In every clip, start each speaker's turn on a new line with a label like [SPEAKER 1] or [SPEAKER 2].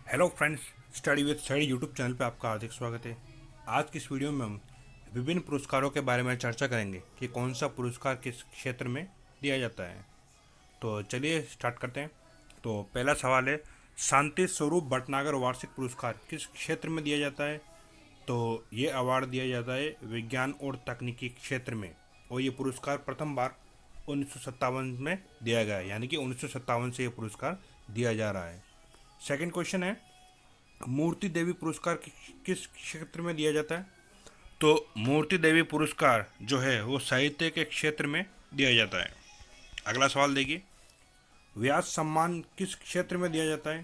[SPEAKER 1] Hello friends, study with study YouTube channel पे आपका हार्दिक स्वागत है। आज की इस वीडियो में हम विभिन्न पुरस्कारों के बारे में चर्चा करेंगे कि कौन सा पुरस्कार किस क्षेत्र में दिया जाता है। तो चलिए स्टार्ट करते हैं। तो पहला सवाल है, शांति स्वरूप भटनागर वार्षिक पुरस्कार किस क्षेत्र में दिया जाता है? तो ये अवार्ड दिया जाता है विज्ञान और तकनीकी क्षेत्र में, और ये पुरस्कार प्रथम बार 1957 में दिया गया है, यानी कि 1957 से ये पुरस्कार दिया जा रहा है। सेकंड क्वेश्चन है, मूर्ति देवी पुरस्कार किस क्षेत्र में दिया जाता है? तो मूर्ति देवी पुरस्कार जो है वो साहित्य के क्षेत्र में दिया जाता है। अगला सवाल देखिए, व्यास सम्मान किस क्षेत्र में दिया जाता है?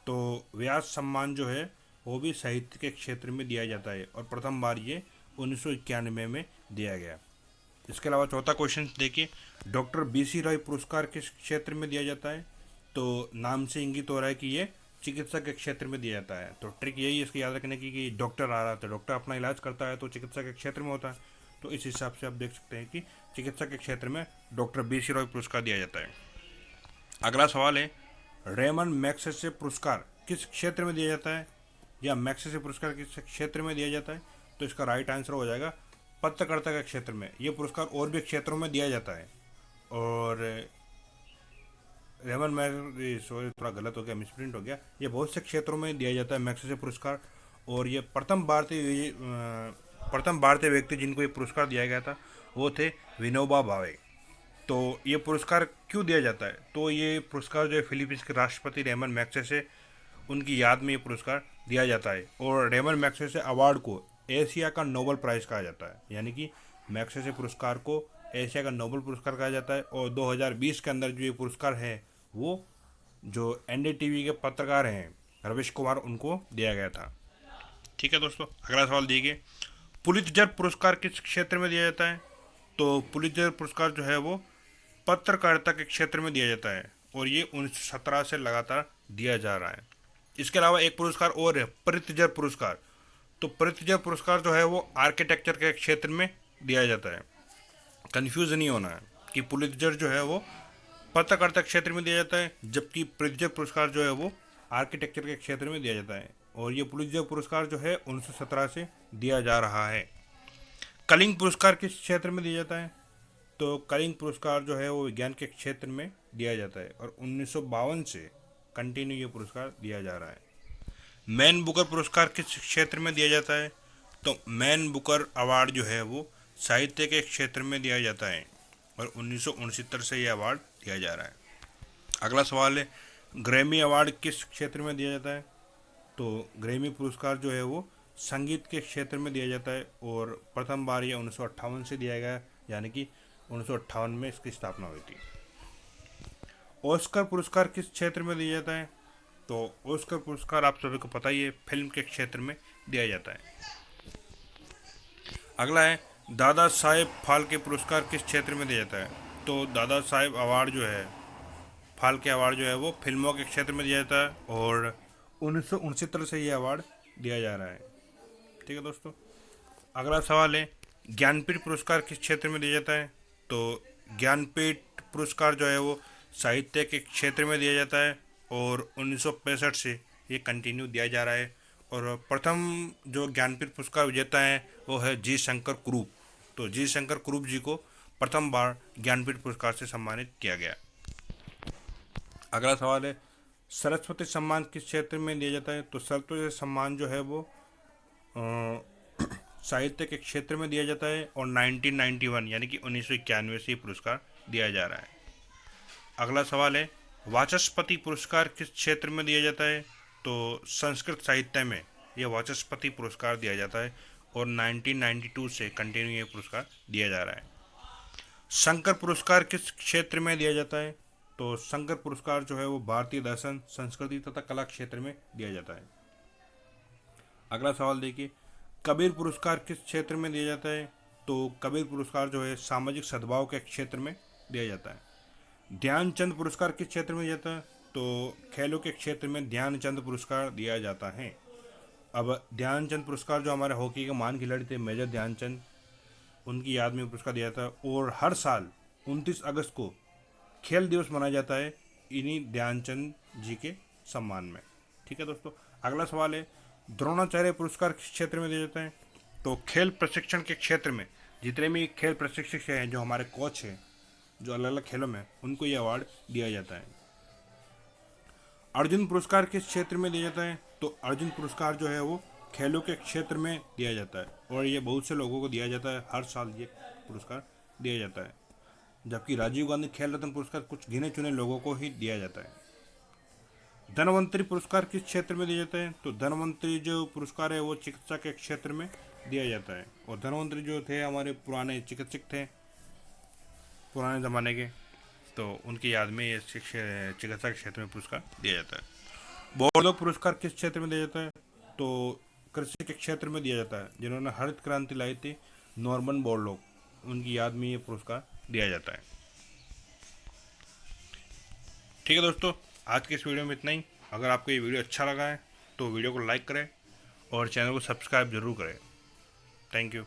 [SPEAKER 1] तो व्यास सम्मान जो है वो भी साहित्य के क्षेत्र में दिया जाता है और प्रथम बार ये 1991 में दिया गया। इसके अलावा चौथा क्वेश्चन देखिए, डॉक्टर BC रॉय पुरस्कार किस क्षेत्र में दिया जाता है? तो नाम से इंगित हो रहा है कि ये चिकित्सा के क्षेत्र में दिया जाता है। तो ट्रिक यही है इसको याद रखने की कि डॉक्टर आ रहा था, डॉक्टर अपना इलाज करता है तो चिकित्सा के क्षेत्र में होता है। तो इस हिसाब से आप देख सकते हैं कि चिकित्सा के क्षेत्र में डॉक्टर BC रॉय पुरस्कार दिया जाता है। अगला सवाल है, रेमन मैग्सेसे पुरस्कार किस क्षेत्र में दिया जाता है, या मैग्सेसे पुरस्कार किस क्षेत्र में दिया जाता है? तो इसका राइट आंसर हो जाएगा पत्रकारिता के क्षेत्र में। ये पुरस्कार और भी क्षेत्रों में दिया जाता है, और रेमन मैग सॉरी थोड़ा गलत हो गया, मिसप्रिंट हो गया। ये बहुत से क्षेत्रों में दिया जाता है मैग्सेसे पुरस्कार, और ये प्रथम भारतीय व्यक्ति जिनको ये पुरस्कार दिया गया था वो थे विनोबा भावे। तो ये पुरस्कार क्यों दिया जाता है? तो ये पुरस्कार जो है फिलीपींस के राष्ट्रपति रेमन मैग्सेसे उनकी याद में ये पुरस्कार दिया जाता है, और रेमन मैग्सेसे अवार्ड को एशिया का नोबेल प्राइज़ कहा जाता है, यानी कि मैग्सेसे पुरस्कार को एशिया का नोबेल पुरस्कार कहा जाता है। और 2020 के अंदर जो ये पुरस्कार है वो जो NDTV के पत्रकार हैं रविश कुमार, उनको दिया गया था। ठीक है दोस्तों, अगला सवाल देखिए, पुलित्जर पुरस्कार किस क्षेत्र में दिया जाता है? तो पुलित्जर पुरस्कार जो है वो पत्रकारिता के क्षेत्र में दिया जाता है, और ये 1917 से लगातार दिया जा रहा है। इसके अलावा एक पुरस्कार और है, प्रित्जर पुरस्कार। तो प्रित्जर पुरस्कार जो है वो आर्किटेक्चर के क्षेत्र में दिया जाता है। कंफ्यूज नहीं होना है कि पुलित्जर जो है वो पत्रकारिता क्षेत्र में दिया जाता है, जबकि प्रित्जर पुरस्कार जो है वो आर्किटेक्चर के क्षेत्र में दिया जाता है, और ये पुलित्जर पुरस्कार जो है 1917 से दिया जा रहा है। कलिंग पुरस्कार किस क्षेत्र में दिया जाता है? तो कलिंग पुरस्कार जो है वो विज्ञान के क्षेत्र में दिया जाता है, और 1952 से कंटिन्यू ये पुरस्कार दिया जा रहा है। मैन बुकर पुरस्कार किस क्षेत्र में दिया जाता है? तो मैन बुकर अवार्ड जो है वो साहित्य के क्षेत्र में दिया जाता है, और 1969 से ये अवार्ड दिया जा रहा है। अगला सवाल है, ग्रैमी अवार्ड किस क्षेत्र में दिया जाता है? तो ग्रैमी पुरस्कार जो है वो संगीत के क्षेत्र में दिया जाता है, और प्रथम बार ये 1958 से दिया गया, यानी कि 1958 में इसकी स्थापना हुई थी। ऑस्कर पुरस्कार किस क्षेत्र में दिया जाता है? तो ऑस्कर पुरस्कार आप सभी को पता ही है, फिल्म के क्षेत्र में दिया जाता है। अगला है, दादा साहेब फाल्के पुरस्कार किस क्षेत्र में दिया जाता है? तो दादा साहेब अवार्ड जो है, फाल्के अवार्ड जो है वो फिल्मों के क्षेत्र में दिया जाता है, और 1969 से ये अवार्ड दिया जा रहा है। ठीक है दोस्तों, अगला सवाल है, ज्ञानपीठ पुरस्कार किस क्षेत्र में दिया जाता है? तो ज्ञानपीठ पुरस्कार जो है वो साहित्य के क्षेत्र में दिया जाता है, और 1965 से ये कंटिन्यू दिया जा रहा है। और प्रथम जो ज्ञानपीठ पुरस्कार विजेता है वो है जी शंकर कुरूप। तो जी शंकर कुरूप जी को प्रथम बार ज्ञानपीठ पुरस्कार से सम्मानित किया गया। अगला सवाल है, सरस्वती सम्मान किस क्षेत्र में दिया जाता है? तो सरस्वती सम्मान जो है वो साहित्य के क्षेत्र में दिया जाता है, और 1991 यानी कि 1991 से पुरस्कार दिया जा रहा है। अगला सवाल है, वाचस्पति पुरस्कार किस क्षेत्र में दिया जाता है? तो संस्कृत साहित्य में यह वाचस्पति पुरस्कार दिया जाता है, और 1992 से कंटिन्यू ये पुरस्कार दिया जा रहा है। शंकर पुरस्कार किस क्षेत्र में दिया जाता है? तो शंकर पुरस्कार जो है वो भारतीय दर्शन, संस्कृति तथा कला क्षेत्र में दिया जाता है। अगला सवाल देखिए, कबीर पुरस्कार किस क्षेत्र में दिया जाता है? तो कबीर पुरस्कार जो है सामाजिक सद्भाव के क्षेत्र में दिया जाता है। ध्यानचंद पुरस्कार किस क्षेत्र में दिया जाता है? तो खेलों के क्षेत्र में ध्यानचंद पुरस्कार दिया जाता है। अब ध्यानचंद पुरस्कार जो हमारे हॉकी के महान खिलाड़ी थे मेजर ध्यानचंद, उनकी याद में पुरस्कार दिया जाता है, और हर साल 29 अगस्त को खेल दिवस मनाया जाता है इन्हीं ध्यानचंद जी के सम्मान में। ठीक है दोस्तों, अगला सवाल है, द्रोणाचार्य पुरस्कार किस क्षेत्र में दिया जाता है? तो खेल प्रशिक्षण के क्षेत्र में जितने भी खेल प्रशिक्षक हैं, जो हमारे कोच हैं, जो अलग अलग खेलों में, उनको ये अवार्ड दिया जाता है। अर्जुन पुरस्कार किस क्षेत्र में दिया जाता है? तो अर्जुन पुरस्कार जो है वो खेलों के क्षेत्र में दिया जाता है और ये बहुत से लोगों को दिया जाता है, हर साल ये पुरस्कार दिया जाता है। जबकि राजीव गांधी खेल रत्न पुरस्कार कुछ गिने चुने लोगों को ही दिया जाता है। धनवंतरी पुरस्कार किस क्षेत्र में दिया जाता है? तो धनवंतरी जो पुरस्कार है वो चिकित्सा के क्षेत्र में दिया जाता है और धनवंतरी जो थे हमारे पुराने चिकित्सक थे पुराने ज़माने के, तो उनकी याद में ये चिकित्सा के क्षेत्र में पुरस्कार दिया जाता है। बोर्डोक पुरस्कार किस क्षेत्र में दिया जाता है? तो कृषि के क्षेत्र में दिया जाता है। जिन्होंने हरित क्रांति लाई थी, नॉर्मन बोरलॉग, उनकी याद में ये पुरस्कार दिया जाता है। ठीक है दोस्तों, आज के इस वीडियो में इतना ही। अगर आपको ये वीडियो अच्छा लगा है तो वीडियो को लाइक करें और चैनल को सब्सक्राइब जरूर करें। Thank you.